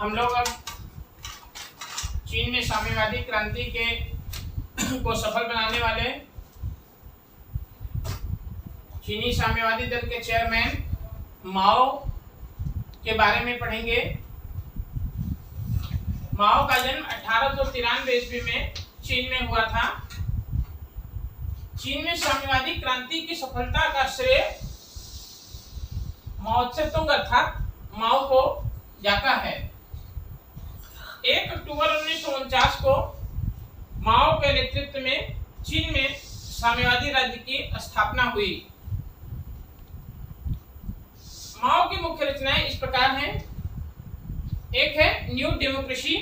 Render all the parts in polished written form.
हम लोग अब चीन में साम्यवादी क्रांति के को सफल बनाने वाले चीनी साम्यवादी दल के चेयरमैन माओ के बारे में पढ़ेंगे। माओ का जन्म 1893 ईस्वी में चीन में हुआ था। चीन में साम्यवादी क्रांति की सफलता का श्रेय माओ त्से-तुंग अर्थात माओ को जाता है। 1 अक्टूबर 1949 को माओ के नेतृत्व में चीन में साम्यवादी राज्य की स्थापना हुई। माओ की मुख्य रचनाएं इस प्रकार हैं। एक है न्यू डेमोक्रेसी,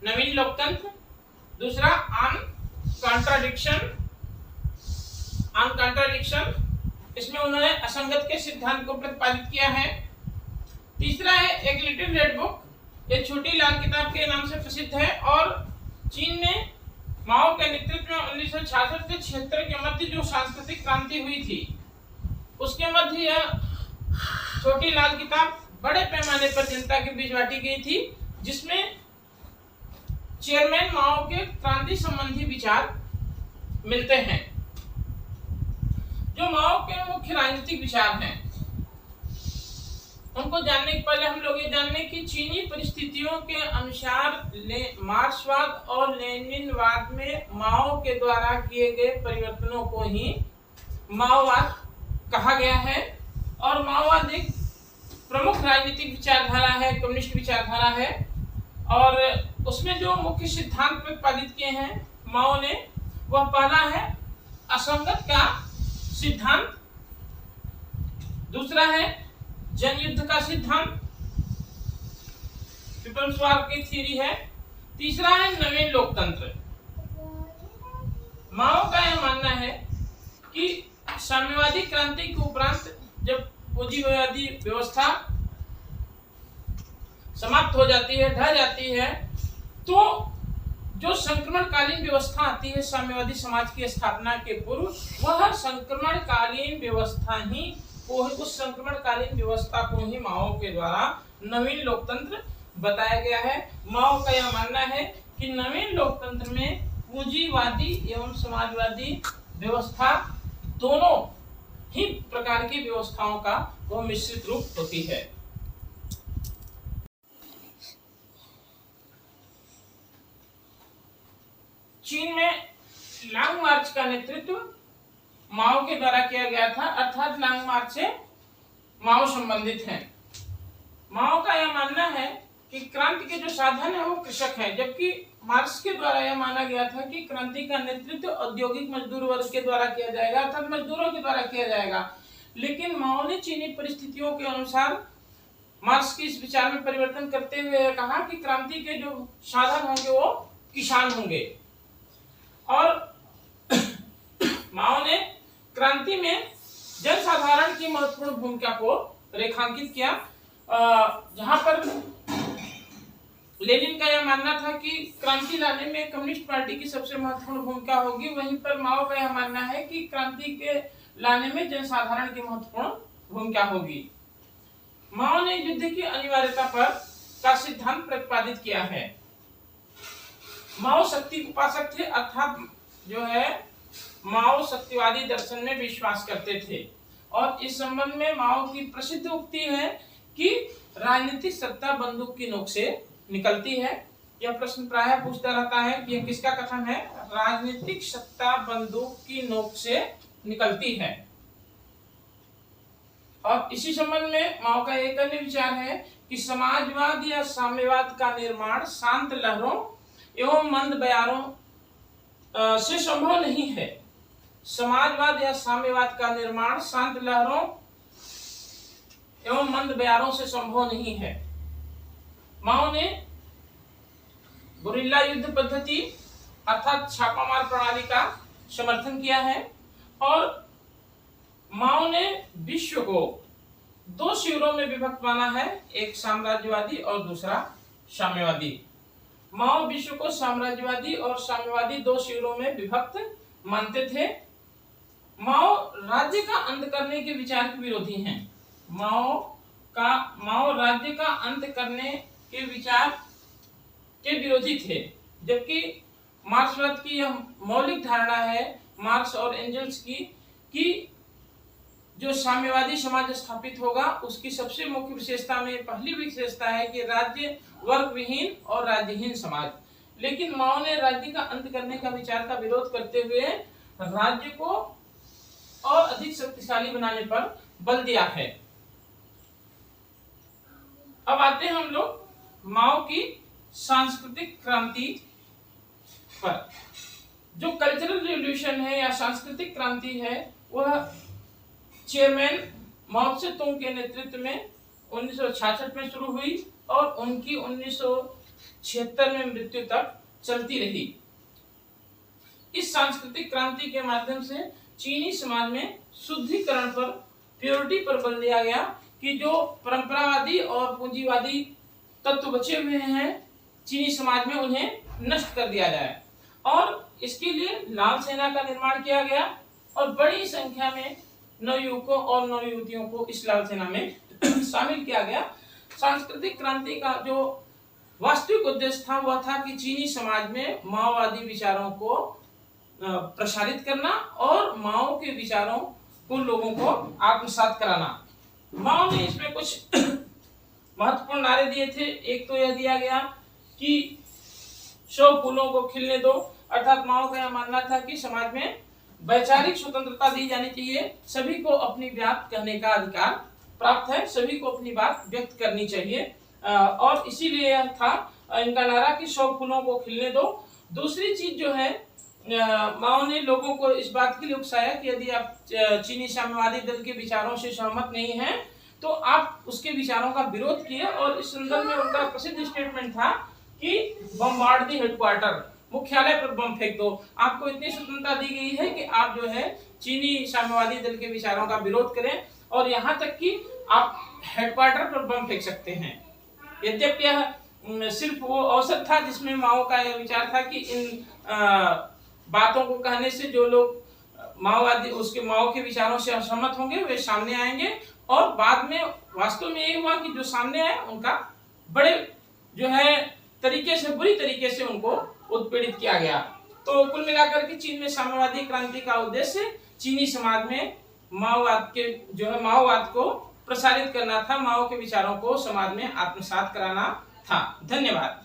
नवीन लोकतंत्र। दूसरा ऑन कॉन्ट्राडिक्शन, इसमें उन्होंने असंगत के सिद्धांत को प्रतिपादित किया है। तीसरा है एक लिटिल रेड बुक, ये छोटी लाल किताब के नाम से प्रसिद्ध है और चीन में माओ के नेतृत्व में 1966 से 76 के मध्य जो सांस्कृतिक क्रांति हुई थी उसके मध्य यह छोटी लाल किताब बड़े पैमाने पर जनता के बीच बांटी गई थी, जिसमें चेयरमैन माओ के क्रांति संबंधी विचार मिलते हैं। जो माओ के मुख्य राजनीतिक विचार हैं उनको जानने के पहले हम लोग ये जान लें कि चीनी परिस्थितियों के अनुसार मार्क्सवाद और लेनिनवाद में माओ के द्वारा किए गए परिवर्तनों को ही माओवाद कहा गया है। और माओवाद एक प्रमुख राजनीतिक विचारधारा है, कम्युनिस्ट विचारधारा है और उसमें जो मुख्य सिद्धांत प्रतिपादित किए हैं माओ ने, वह पहला है असंगत का सिद्धांत, दूसरा है जनयुद्ध का सिद्धांत, पीपल्स वॉर की थ्योरी है, तीसरा है नवीन लोकतंत्र। माओ का यह मानना है कि साम्यवादी क्रांति के उपरांत जब पूंजीवादी व्यवस्था समाप्त हो जाती है, ढह जाती है, तो जो संक्रमणकालीन व्यवस्था आती है साम्यवादी समाज की स्थापना के पूर्व, वह संक्रमणकालीन व्यवस्था ही उस संक्रमणकालीन व्यवस्था को ही माओ के द्वारा नवीन लोकतंत्र बताया गया है। माओ का यह मानना है कि नवीन लोकतंत्र में पूंजीवादी एवं समाजवादी व्यवस्था दोनों ही प्रकार की व्यवस्थाओं का वह मिश्रित रूप होती है। चीन में लॉन्ग मार्च का नेतृत्व माओ के द्वारा किया गया था, अर्थात लॉन्ग मार्च से माओ संबंधित हैं। माओ का यह मानना है कि क्रांति के जो साधन है वो कृषक हैं, जबकि मार्क्स के द्वारा यह माना गया था कि क्रांति का नेतृत्व औद्योगिक मजदूर वर्ग के द्वारा किया जाएगा, अर्थात मजदूरों के द्वारा किया जाएगा। लेकिन माओ ने चीनी परिस्थितियों के अनुसार मार्क्स की इस विचार में परिवर्तन करते हुए कहा कि क्रांति के जो साधन होंगे वो किसान होंगे और माओ ने क्रांति में जनसाधारण की महत्वपूर्ण भूमिका को रेखांकित किया। जहां पर लेनिन का यह मानना था कि क्रांति लाने में कम्युनिस्ट पार्टी की सबसे महत्वपूर्ण भूमिका होगी, वहीं पर माओ का यह मानना है कि क्रांति के लाने में जनसाधारण की महत्वपूर्ण भूमिका होगी। माओ ने युद्ध की अनिवार्यता पर का सिद्धांत प्रतिपादित किया है। माओ शक्ति उपासक थे, अर्थात जो है माओ शक्तिवादी दर्शन में विश्वास करते थे और इस संबंध में माओ की प्रसिद्ध उक्ति है कि राजनीतिक सत्ता बंदूक की नोक से निकलती है। यह प्रश्न प्रायः पूछता रहता है कि यह किसका कथन है? राजनीतिक सत्ता बंदूक की नोक से निकलती है। और इसी संबंध में माओ का एक अन्य विचार है कि समाजवाद या साम्यवाद का निर्माण शांत लहरों एवं मंद बयारों से संभव नहीं है। समाजवाद या साम्यवाद का निर्माण शांत लहरों एवं मंद बयारों से संभव नहीं है। माओ ने गुरिल्ला युद्ध पद्धति अर्थात छापामार प्रणाली का समर्थन किया है और माओ ने विश्व को 2 शिविरों में विभक्त माना है, एक साम्राज्यवादी और दूसरा साम्यवादी। माओ विश्व को साम्राज्यवादी और साम्यवादी 2 शिविरों में विभक्त मानते थे। माओ राज्य का अंत करने के विचार के विरोधी हैं। माओ राज्य का अंत करने के विचार के विरोधी थे, जबकि मार्क्सवाद की यह मौलिक धारणा है मार्क्स और एंजल्स की कि जो साम्यवादी समाज स्थापित होगा उसकी सबसे मुख्य विशेषता में पहली विशेषता है कि राज्य वर्ग विहीन और राज्यहीन समाज। लेकिन माओ ने राज्य का अंत करने का विचार का विरोध करते हुए राज्य को और अधिक शक्तिशाली बनाने पर बल दिया है। अब आते हैं हम लोग माओ की सांस्कृतिक क्रांति पर। जो कल्चरल रिवॉल्यूशन है या सांस्कृतिक क्रांति है वह चेयरमैन माओ त्से-तुंग के नेतृत्व में 1966 में शुरू हुई और उनकी 1976 में मृत्यु तक चलती रही। इस सांस्कृतिक क्रांति के माध्यम से चीनी समाज में शुद्धिकरण पर, प्योरिटी पर बल दिया गया कि जो परंपरावादी और पूंजीवादी तत्व बचे हुए हैं चीनी समाज में उन्हें नष्ट कर दिया जाए। और इसके लिए लाल सेना का निर्माण किया गया और बड़ी संख्या में नवयुवकों और नवयुवतियों को इस लाल सेना में शामिल किया गया। सांस्कृतिक क्रांति का जो वास्तविक उद्देश्य था वह था कि चीनी समाज में माओवादी विचारों को प्रसारित करना और माओ के विचारों को लोगों को आत्मसात कराना। माओ ने इसमें कुछ महत्वपूर्ण नारे दिए थे। एक तो यह दिया गया कि 100 फूलों को खिलने दो, अर्थात माओ का यह मानना था कि समाज में वैचारिक स्वतंत्रता दी जानी चाहिए, सभी को अपनी बात कहने का अधिकार प्राप्त है, सभी को अपनी बात व्यक्त करनी चाहिए और इसीलिए यह था इनका नारा कि 100 फूलों को खिलने दो। दूसरी चीज जो है माओ ने लोगों को इस बात के लिए उकसाया कि यदि आप चीनी साम्यवादी दल के विचारों से सहमत नहीं हैं तो आप उसके विचारों का विरोध किए। और इस संदर्भ में उनका प्रसिद्ध स्टेटमेंट था कि बम्बार्ड दी हेडक्वार्टर, मुख्यालय पर बम फेंक दो। आपको इतनी स्वतंत्रता दी गई है कि आप जो है चीनी साम्यवादी दल के विचारों का विरोध करें और यहाँ तक कि आप हेडक्वार्टर पर बम फेंक सकते हैं। यद्यपि यह सिर्फ वो अवसर था जिसमें माओ का यह विचार था कि इन बातों को कहने से जो लोग माओवादी उसके माओ के विचारों से असहमत होंगे वे सामने आएंगे। और बाद में वास्तव में ये हुआ कि जो सामने आए उनका बड़े जो है तरीके से, बुरी तरीके से उनको उत्पीड़ित किया गया। तो कुल मिलाकर के चीन में साम्यवादी क्रांति का उद्देश्य चीनी समाज में माओवाद को प्रसारित करना था, माओ के विचारों को समाज में आत्मसात कराना था। धन्यवाद।